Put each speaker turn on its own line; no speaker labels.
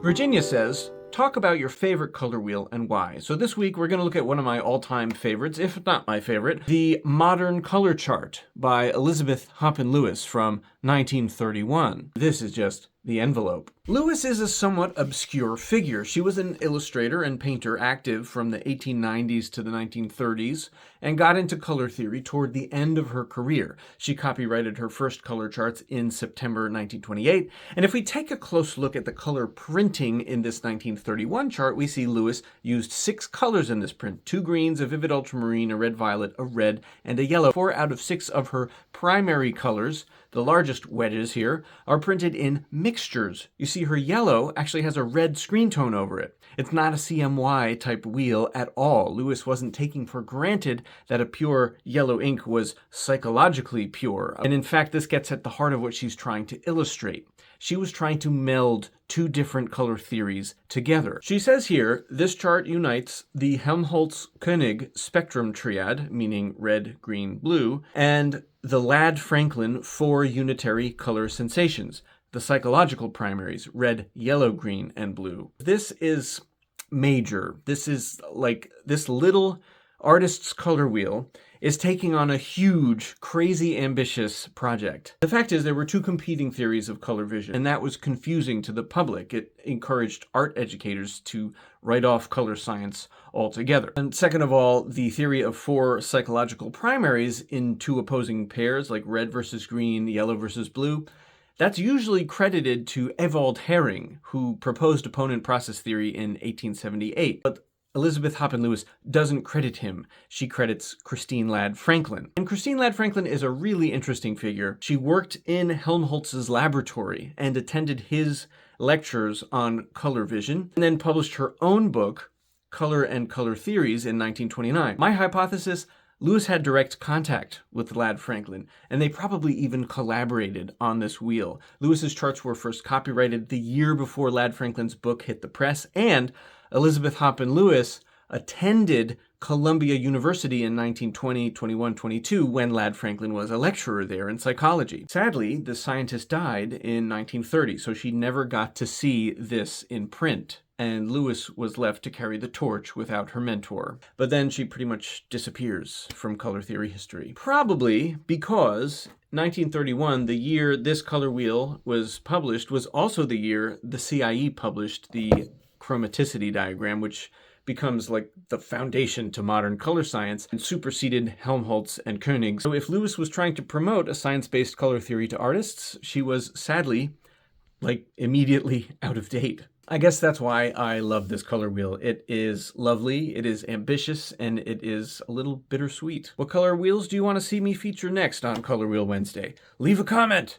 Virginia says, talk about your favorite color wheel and why. So this week we're going to look at one of my all-time favorites, if not my favorite, the Modern Color Chart by Elizabeth Hoppin Lewis from 1931. This is just the envelope. Lewis is a somewhat obscure figure. She was an illustrator and painter active from the 1890s to the 1930s and got into color theory toward the end of her career. She copyrighted her first color charts in September 1928, and if we take a close look at the color printing in this 1931 chart, we see Lewis used 6 colors in this print: 2 greens, a vivid ultramarine, a red violet, a red, and a yellow. 4 out of 6 of her primary colors, the largest wedges here, are printed in mixtures. You see her yellow actually has a red screen tone over it. It's not a CMY type wheel at all. Lewis wasn't taking for granted that a pure yellow ink was psychologically pure. And in fact, this gets at the heart of what she's trying to illustrate. She was trying to meld 2 different color theories together. She says here, this chart unites the Helmholtz-Koenig spectrum triad, meaning red, green, blue, and the Ladd-Franklin 4 unitary color sensations, the psychological primaries, red, yellow, green, and blue. This is major. This is like this little artist's color wheel is taking on a huge, crazy ambitious project. The fact is there were 2 competing theories of color vision, and that was confusing to the public. It encouraged art educators to write off color science altogether. And second of all, the theory of 4 psychological primaries in 2 opposing pairs, like red versus green, yellow versus blue, that's usually credited to Ewald Hering, who proposed opponent process theory in 1878. But Elizabeth Hoppin Lewis doesn't credit him. She credits Christine Ladd Franklin. And Christine Ladd Franklin is a really interesting figure. She worked in Helmholtz's laboratory and attended his lectures on color vision, and then published her own book, Color and Color Theories, in 1929. My hypothesis: Lewis had direct contact with Ladd Franklin, and they probably even collaborated on this wheel. Lewis's charts were first copyrighted the year before Ladd Franklin's book hit the press, and Elizabeth Hoppin Lewis attended Columbia University in 1920, 21, 22 when Ladd Franklin was a lecturer there in psychology. Sadly, the scientist died in 1930, so she never got to see this in print, and Lewis was left to carry the torch without her mentor. But then she pretty much disappears from color theory history. Probably because 1931, the year this color wheel was published, was also the year the CIE published the chromaticity diagram, which becomes like the foundation to modern color science and superseded Helmholtz and Koenig. So if Lewis was trying to promote a science-based color theory to artists, she was sadly, like, immediately out of date. I guess that's why I love this color wheel. It is lovely, it is ambitious, and it is a little bittersweet. What color wheels do you want to see me feature next on Color Wheel Wednesday? Leave a comment!